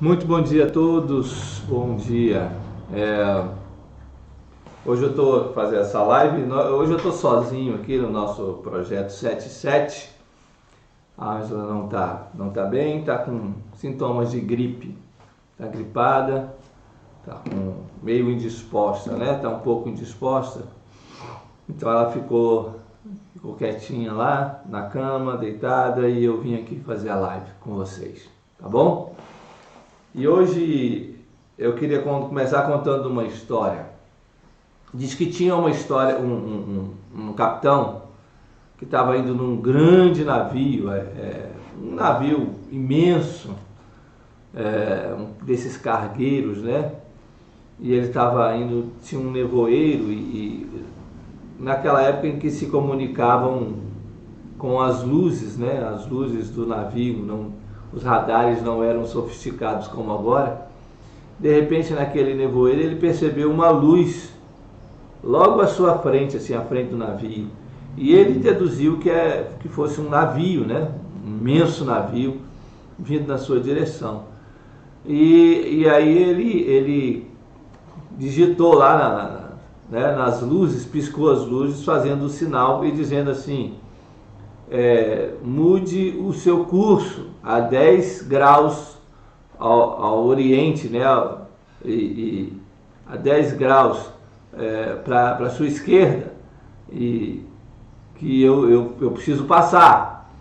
Muito bom dia a todos, bom dia. Hoje eu estou fazendo essa live, hoje eu estou sozinho aqui no nosso projeto 77. A Ângela não tá bem, está com sintomas de gripe, está gripada, está meio indisposta, né? Está um pouco indisposta, então ela ficou quietinha lá na cama, deitada, e eu vim aqui fazer a live com vocês, tá bom? E hoje eu queria começar contando uma história. Diz que tinha uma história, um capitão que estava indo num grande navio, um navio imenso, um desses cargueiros, né? E ele estava indo, tinha um nevoeiro e naquela época em que se comunicavam com as luzes, né? As luzes do navio, os radares não eram sofisticados como agora. De repente, naquele nevoeiro, ele percebeu uma luz logo à sua frente, assim, à frente do navio. E ele deduziu que fosse um navio, né? Um imenso navio vindo na sua direção. E aí ele digitou lá nas luzes, piscou as luzes, fazendo o sinal e dizendo assim: mude o seu curso a 10 graus ao oriente, né? E a 10 graus para a sua esquerda, e que eu preciso passar.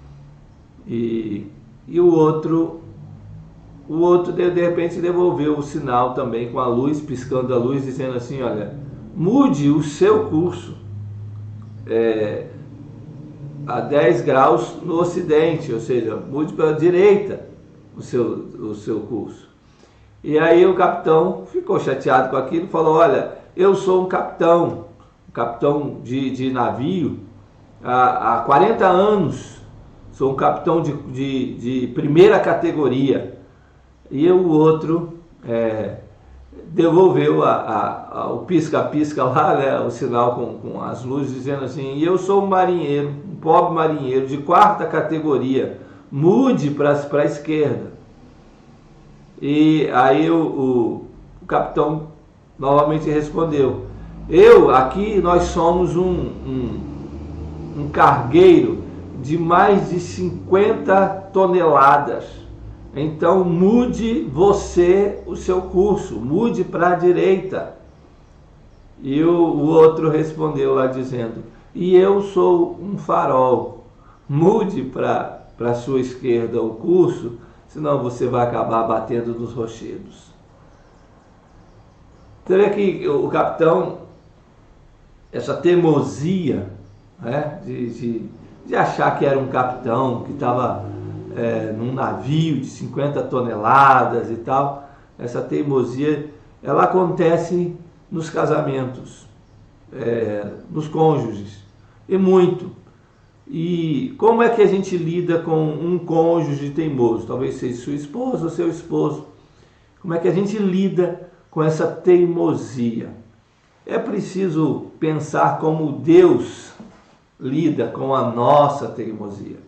E o outro de repente devolveu o sinal também com a luz, piscando a luz, dizendo assim: olha, mude o seu curso a 10 graus no ocidente, ou seja, mude para a direita o seu curso. E aí o capitão ficou chateado com aquilo, falou: olha, eu sou um capitão de navio há 40 anos, sou um capitão de primeira categoria. E o outro devolveu o pisca-pisca lá, né, o sinal com as luzes, dizendo assim: e eu sou um marinheiro, um pobre marinheiro de quarta categoria, mude para a esquerda. E aí o capitão novamente respondeu: aqui nós somos um cargueiro de mais de 50 toneladas, então mude você o seu curso, mude para a direita. E o outro respondeu lá dizendo: e eu sou um farol, mude para a sua esquerda o curso, senão você vai acabar batendo nos rochedos. Você vê que o capitão, essa teimosia, né, de achar que era um capitão que estava num navio de 50 toneladas e tal, essa teimosia, ela acontece nos casamentos, nos cônjuges, e muito. E como é que a gente lida com um cônjuge teimoso? Talvez seja sua esposa ou seu esposo. Como é que a gente lida com essa teimosia? É preciso pensar como Deus lida com a nossa teimosia.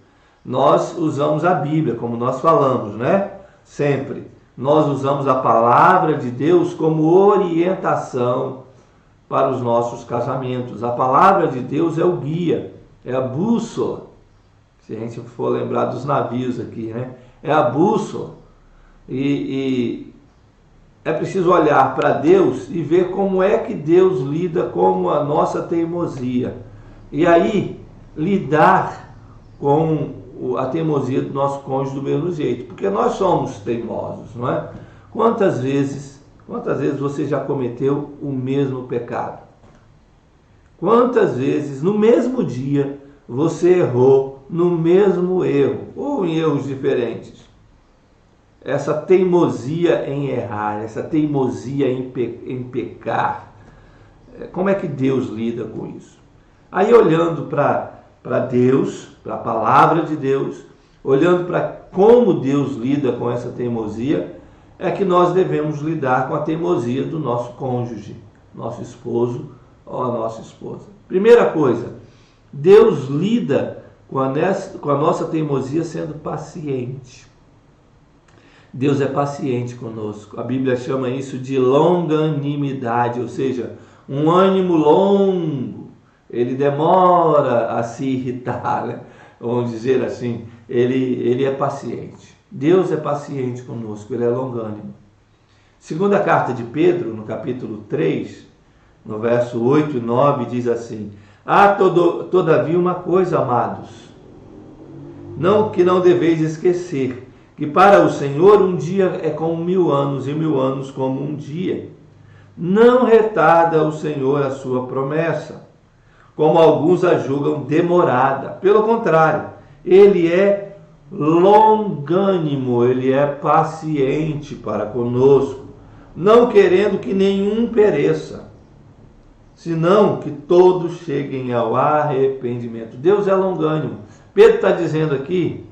Nós usamos a Bíblia, como nós falamos, né? Sempre. Nós usamos a palavra de Deus como orientação para os nossos casamentos. A palavra de Deus é o guia, é a bússola. Se a gente for lembrar dos navios aqui, né? É a bússola. E é preciso olhar para Deus e ver como é que Deus lida com a nossa teimosia. E aí, lidar com a teimosia do nosso cônjuge do mesmo jeito. Porque nós somos teimosos, não é? Quantas vezes você já cometeu o mesmo pecado? Quantas vezes, no mesmo dia, você errou no mesmo erro, ou em erros diferentes? Essa teimosia em errar, essa teimosia em pecar, como é que Deus lida com isso? Aí, olhando para Deus, para a palavra de Deus, olhando para como Deus lida com essa teimosia, é que nós devemos lidar com a teimosia do nosso cônjuge, nosso esposo ou a nossa esposa. Primeira coisa, Deus lida com a nossa teimosia sendo paciente. Deus é paciente conosco. A Bíblia chama isso de longanimidade, ou seja, um ânimo longo. Ele demora a se irritar, né? Vamos dizer assim, ele é paciente. Deus é paciente conosco, ele é longânimo. Segunda carta de Pedro, no capítulo 3, no verso 8 e 9, diz assim: todavia uma coisa, amados, que não deveis esquecer, que para o Senhor um dia é como 1000 anos, e 1000 anos como um dia. Não retarda o Senhor a sua promessa, como alguns a julgam demorada. Pelo contrário, ele é longânimo, ele é paciente para conosco, não querendo que nenhum pereça, senão que todos cheguem ao arrependimento. Deus é longânimo. Pedro está dizendo aqui,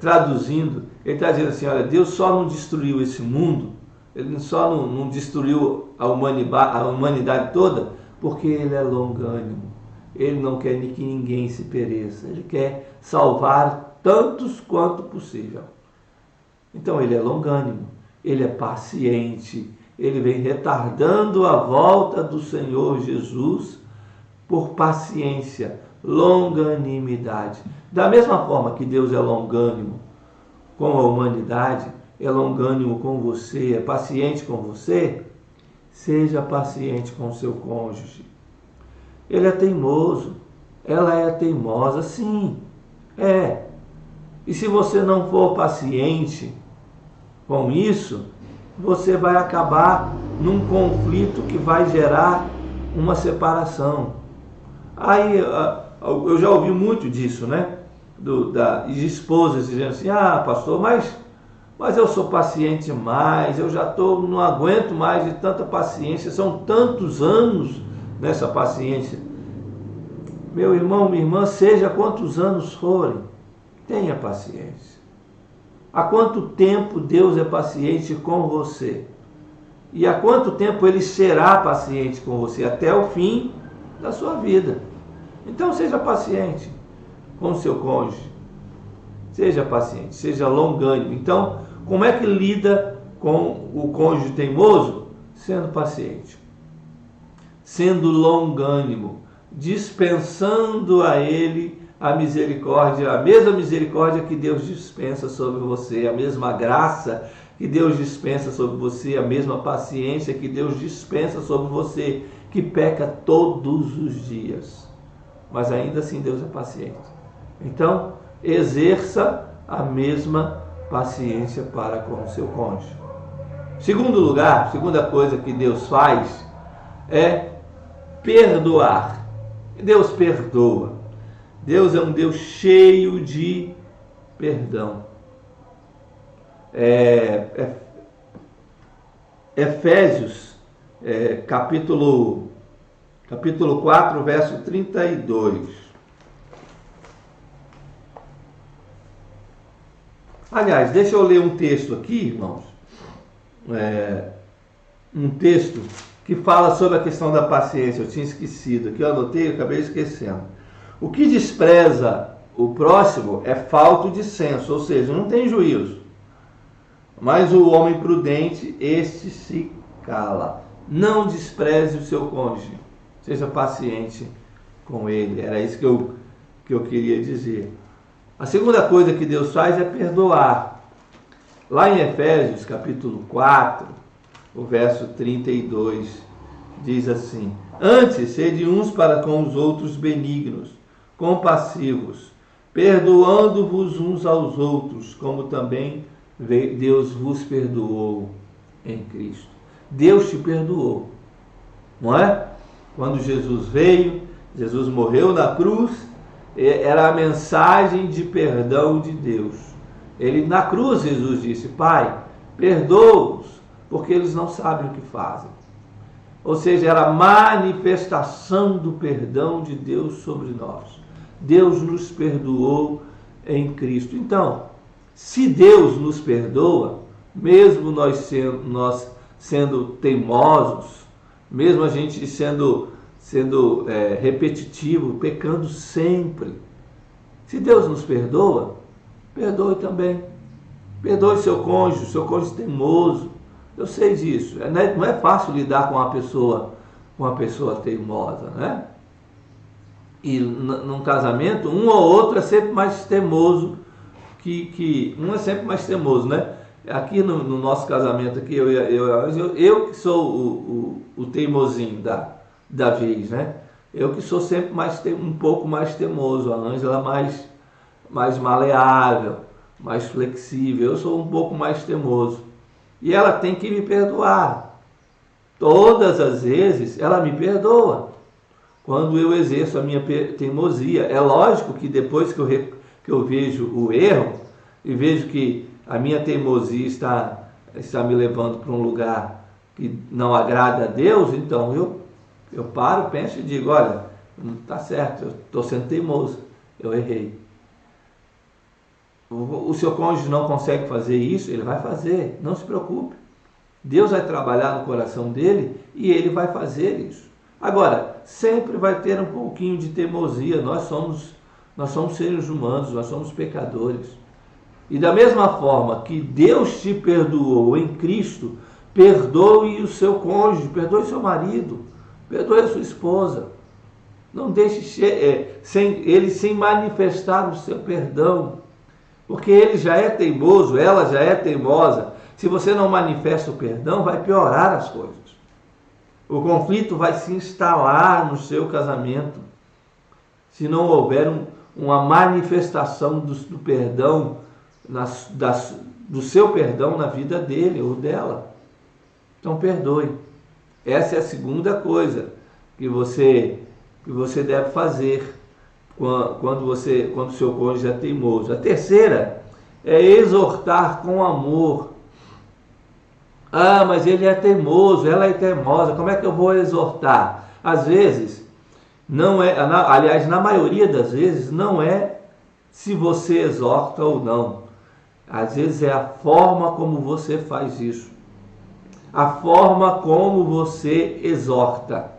traduzindo, ele está dizendo assim: olha, Deus só não destruiu esse mundo, ele só não destruiu a humanidade toda, porque ele é longânimo. Ele não quer que ninguém se pereça, ele quer salvar tantos quanto possível. Então ele é longânimo, ele é paciente, ele vem retardando a volta do Senhor Jesus por paciência, longanimidade. Da mesma forma que Deus é longânimo com a humanidade, é longânimo com você, é paciente com você, seja paciente com o seu cônjuge. Ele é teimoso, ela é teimosa, sim, é. E se você não for paciente com isso, você vai acabar num conflito que vai gerar uma separação. Aí eu já ouvi muito disso, né? Das esposas dizendo assim: pastor, mas eu sou paciente demais, eu já não aguento mais de tanta paciência, são tantos anos nessa paciência. Meu irmão, minha irmã, seja quantos anos forem, tenha paciência. Há quanto tempo Deus é paciente com você? E há quanto tempo Ele será paciente com você? Até o fim da sua vida. Então seja paciente com o seu cônjuge. Seja paciente, seja longânimo. Então, como é que lida com o cônjuge teimoso? Sendo paciente, sendo longânimo, dispensando a ele a misericórdia, a mesma misericórdia que Deus dispensa sobre você, a mesma graça que Deus dispensa sobre você, a mesma paciência que Deus dispensa sobre você, que peca todos os dias. Mas ainda assim Deus é paciente. Então, exerça a mesma paciência para com o seu cônjuge. Segundo lugar, segunda coisa que Deus faz é perdoar. Deus perdoa. Deus é um Deus cheio de perdão. Efésios, capítulo 4, verso 32. Aliás, deixa eu ler um texto aqui, irmãos. Um texto que fala sobre a questão da paciência. Eu tinha esquecido aqui, eu anotei e acabei esquecendo. O que despreza o próximo é falto de senso, ou seja, não tem juízo. Mas o homem prudente, este se cala. Não despreze o seu cônjuge. Seja paciente com ele. Era isso que eu queria dizer. A segunda coisa que Deus faz é perdoar. Lá em Efésios, capítulo 4, o verso 32, diz assim: antes, sede uns para com os outros benignos, compassivos, perdoando-vos uns aos outros, como também Deus vos perdoou em Cristo. Deus te perdoou, não é? Quando Jesus veio, Jesus morreu na cruz, era a mensagem de perdão de Deus. Na cruz, Jesus disse: Pai, perdoa-os, porque eles não sabem o que fazem. Ou seja, era a manifestação do perdão de Deus sobre nós. Deus nos perdoou em Cristo. Então, se Deus nos perdoa, mesmo nós sendo teimosos, mesmo a gente sendo repetitivo, pecando sempre, se Deus nos perdoa, perdoe também. Perdoe seu cônjuge teimoso. Eu sei disso. Não é fácil lidar com uma pessoa teimosa, né? E num casamento, um ou outro é sempre mais teimoso um é sempre mais teimoso, né? Aqui no nosso casamento aqui, eu que sou o teimosinho da vez, né? Eu que sou sempre um pouco mais teimoso, a Ângela mais maleável, mais flexível, eu sou um pouco mais teimoso. E ela tem que me perdoar. Todas as vezes ela me perdoa quando eu exerço a minha teimosia. É lógico que depois que eu vejo o erro e vejo que a minha teimosia está me levando para um lugar que não agrada a Deus, então eu paro, penso e digo, olha, não está certo, eu estou sendo teimoso, eu errei. O seu cônjuge não consegue fazer isso, ele vai fazer, não se preocupe. Deus vai trabalhar no coração dele e ele vai fazer isso. Agora, sempre vai ter um pouquinho de teimosia, nós somos seres humanos, nós somos pecadores. E da mesma forma que Deus te perdoou em Cristo, perdoe o seu cônjuge, perdoe seu marido, perdoe a sua esposa. Não deixe ele sem manifestar o seu perdão, porque ele já é teimoso, ela já é teimosa. Se você não manifesta o perdão, vai piorar as coisas. O conflito vai se instalar no seu casamento, se não houver uma manifestação do perdão, do seu perdão na vida dele ou dela. Então perdoe. Essa é a segunda coisa que você deve fazer quando o seu cônjuge é teimoso. A terceira é exortar com amor. Ah, mas ele é teimoso, ela é teimosa, como é que eu vou exortar? Às vezes, não é, aliás, na maioria das vezes, não é se você exorta ou não. Às vezes é a forma como você faz isso. A forma como você exorta.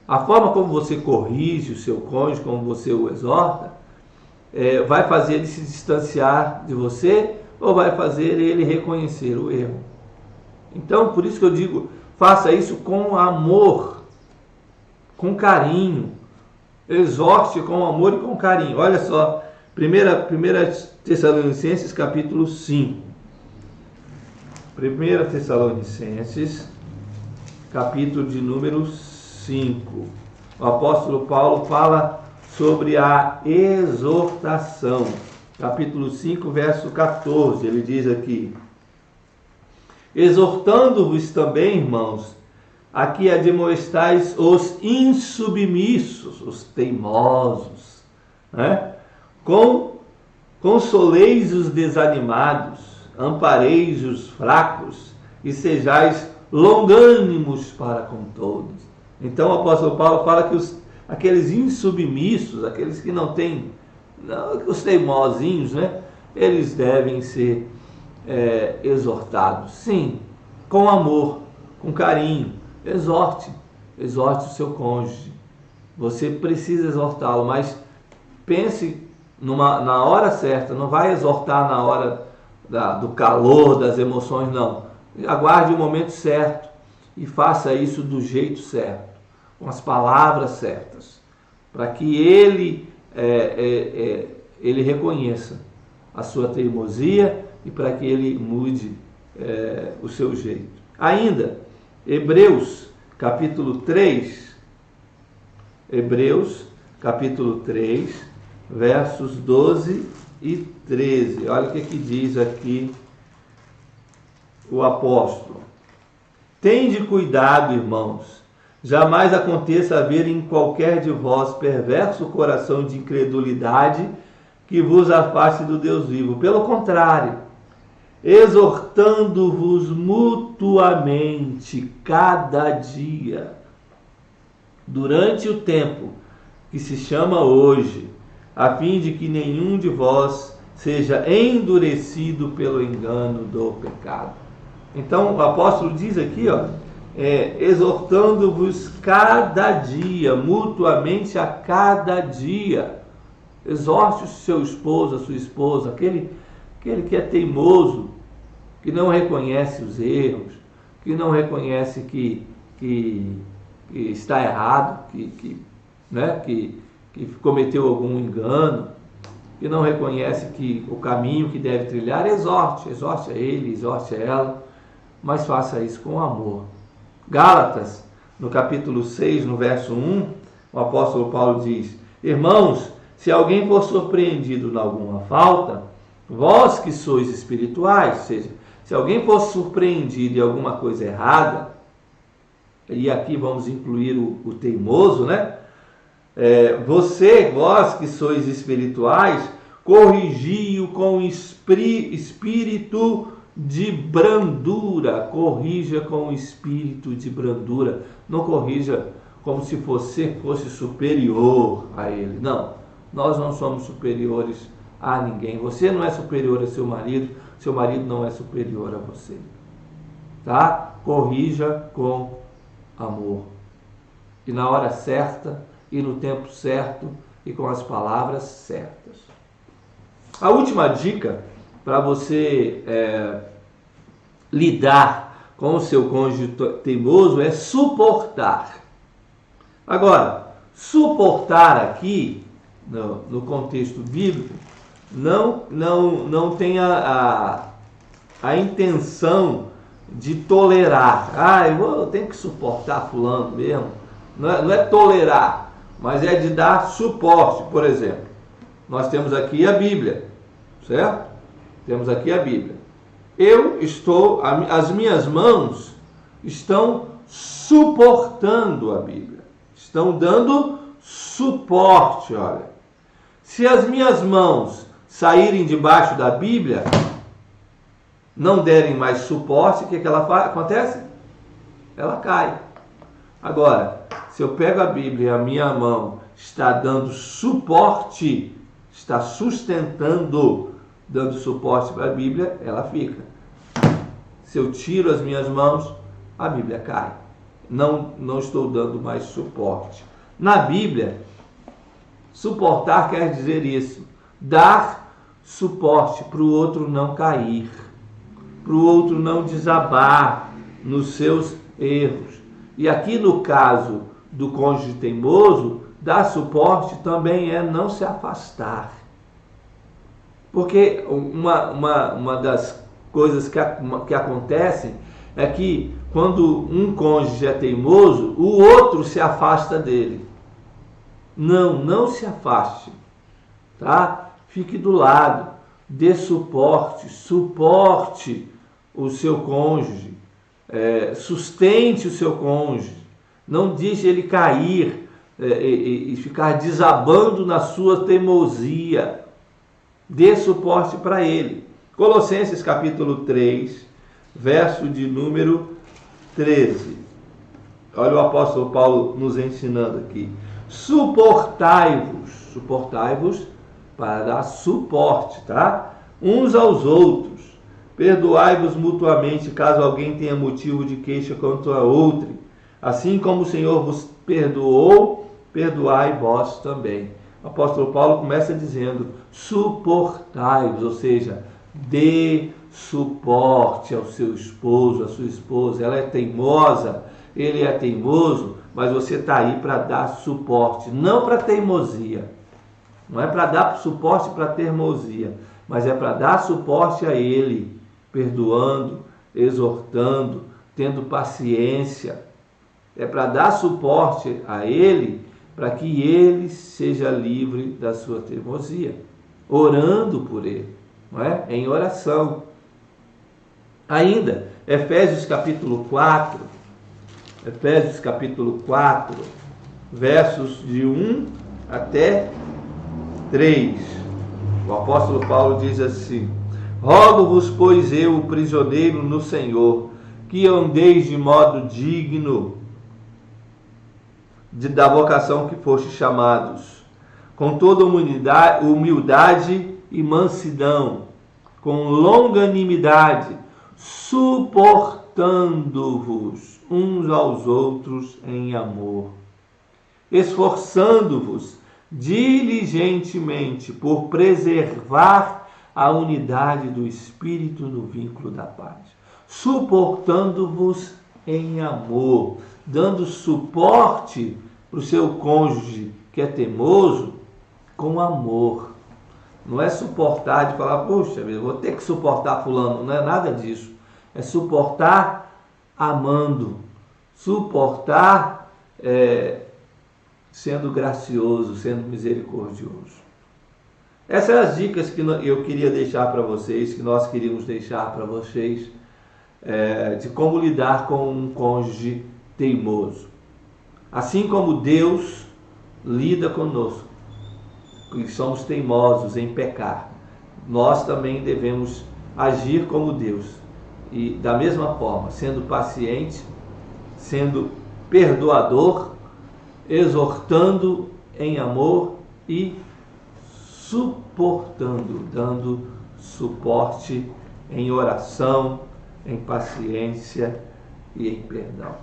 A forma como você corrige o seu cônjuge, como você o exorta, vai fazer ele se distanciar de você ou vai fazer ele reconhecer o erro. Então, por isso que eu digo, faça isso com amor, com carinho. Exorte com amor e com carinho. Olha só, 1 Tessalonicenses capítulo 5. 1 Tessalonicenses capítulo de número 5. O apóstolo Paulo fala sobre a exortação. Capítulo 5, verso 14. Ele diz aqui: exortando-vos também, irmãos, a que admoestais os insubmissos, os teimosos, né? Consoleis os desanimados, ampareis os fracos e sejais longânimos para com todos. Então o apóstolo Paulo fala que aqueles insubmissos, aqueles que não têm, os teimosinhos, né? Eles devem ser exortados, sim, com amor, com carinho. Exorte o seu cônjuge. Você precisa exortá-lo, mas pense na hora certa. Não vai exortar na hora do calor, das emoções, não. Aguarde o momento certo e faça isso do jeito certo, com as palavras certas, para que ele reconheça a sua teimosia e para que ele mude o seu jeito. Ainda, Hebreus capítulo 3, versos 12 e 13. Olha o que diz aqui o apóstolo. Tende cuidado, irmãos, jamais aconteça haver em qualquer de vós perverso coração de incredulidade que vos afaste do Deus vivo. Pelo contrário, exortando-vos mutuamente cada dia, durante o tempo que se chama hoje, a fim de que nenhum de vós seja endurecido pelo engano do pecado. Então o apóstolo diz aqui, exortando-vos cada dia, mutuamente a cada dia. Exorte o seu esposo, a sua esposa, aquele aquele que é teimoso, que não reconhece os erros, que não reconhece que está errado, que cometeu algum engano, que não reconhece que o caminho que deve trilhar, exorte a ele, exorte a ela, mas faça isso com amor. Gálatas, no capítulo 6, no verso 1, o apóstolo Paulo diz: irmãos, se alguém for surpreendido em alguma falta, vós que sois espirituais, ou seja, se alguém for surpreendido em alguma coisa errada, e aqui vamos incluir o teimoso, né? Vós que sois espirituais, corrigi-o com espírito de brandura. Corrija com espírito de brandura. Não corrija como se você fosse superior a ele. Não, nós não somos superiores a ninguém. Você não é superior a seu marido não é superior a você. Tá? Corrija com amor. E na hora certa, e no tempo certo, e com as palavras certas. A última dica para você lidar com o seu cônjuge teimoso é suportar. Agora, suportar aqui, no contexto bíblico, não tem a intenção de tolerar. Eu tenho que suportar fulano mesmo. Não é tolerar, mas é de dar suporte. Por exemplo, nós temos aqui a Bíblia, certo? Temos aqui a Bíblia. As minhas mãos estão suportando a Bíblia. Estão dando suporte, olha. Se as minhas mãos saírem debaixo da Bíblia, não derem mais suporte, o que ela faz? Acontece? Ela cai. Agora, se eu pego a Bíblia e a minha mão está dando suporte, está sustentando, dando suporte para a Bíblia, ela fica. Se eu tiro as minhas mãos, a Bíblia cai. Não estou dando mais suporte. Na Bíblia, suportar quer dizer isso. Dar suporte para o outro não cair, para o outro não desabar nos seus erros. E aqui no caso do cônjuge teimoso, dar suporte também é não se afastar. Porque uma das coisas que acontecem é que quando um cônjuge é teimoso, o outro se afasta dele. Não se afaste, tá? Fique do lado, dê suporte o seu cônjuge, sustente o seu cônjuge, não deixe ele cair e ficar desabando na sua teimosia, dê suporte para ele. Colossenses capítulo 3, verso de número 13. Olha o apóstolo Paulo nos ensinando aqui. Suportai-vos para dar suporte, tá? Uns aos outros. Perdoai-vos mutuamente, caso alguém tenha motivo de queixa contra outro. Assim como o Senhor vos perdoou, perdoai vós também. O apóstolo Paulo começa dizendo, suportai-vos, ou seja, dê suporte ao seu esposo, à sua esposa. Ela é teimosa, ele é teimoso, mas você está aí para dar suporte, não para teimosia. Não é para dar suporte para teimosia, mas é para dar suporte a ele, perdoando, exortando, tendo paciência. É para dar suporte a ele, para que ele seja livre da sua teimosia, orando por ele, não é? Em oração. Ainda, Efésios capítulo 4, versos de 1 até 3. O apóstolo Paulo diz assim: rogo-vos, pois eu, prisioneiro no Senhor, que andeis de modo digno da vocação que foste chamados, com toda humildade e mansidão, com longanimidade, suportando-vos uns aos outros em amor, esforçando-vos diligentemente por preservar a unidade do Espírito no vínculo da paz, suportando-vos em amor, dando suporte para o seu cônjuge que é teimoso com amor. Não é suportar de falar, puxa, eu vou ter que suportar fulano, não é nada disso. É suportar amando, suportar sendo gracioso, sendo misericordioso. Essas são as dicas que eu queria deixar para vocês, que nós queríamos deixar para vocês, de como lidar com um cônjuge teimoso. Assim como Deus lida conosco, e somos teimosos em pecar, nós também devemos agir como Deus. E da mesma forma, sendo paciente, sendo perdoador, exortando em amor e suportando, dando suporte em oração, em paciência e em perdão.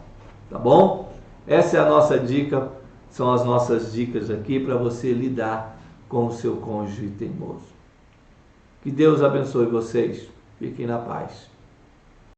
Tá bom? Essa é a nossa dica, são as nossas dicas aqui para você lidar com o seu cônjuge teimoso. Que Deus abençoe vocês. Fiquem na paz.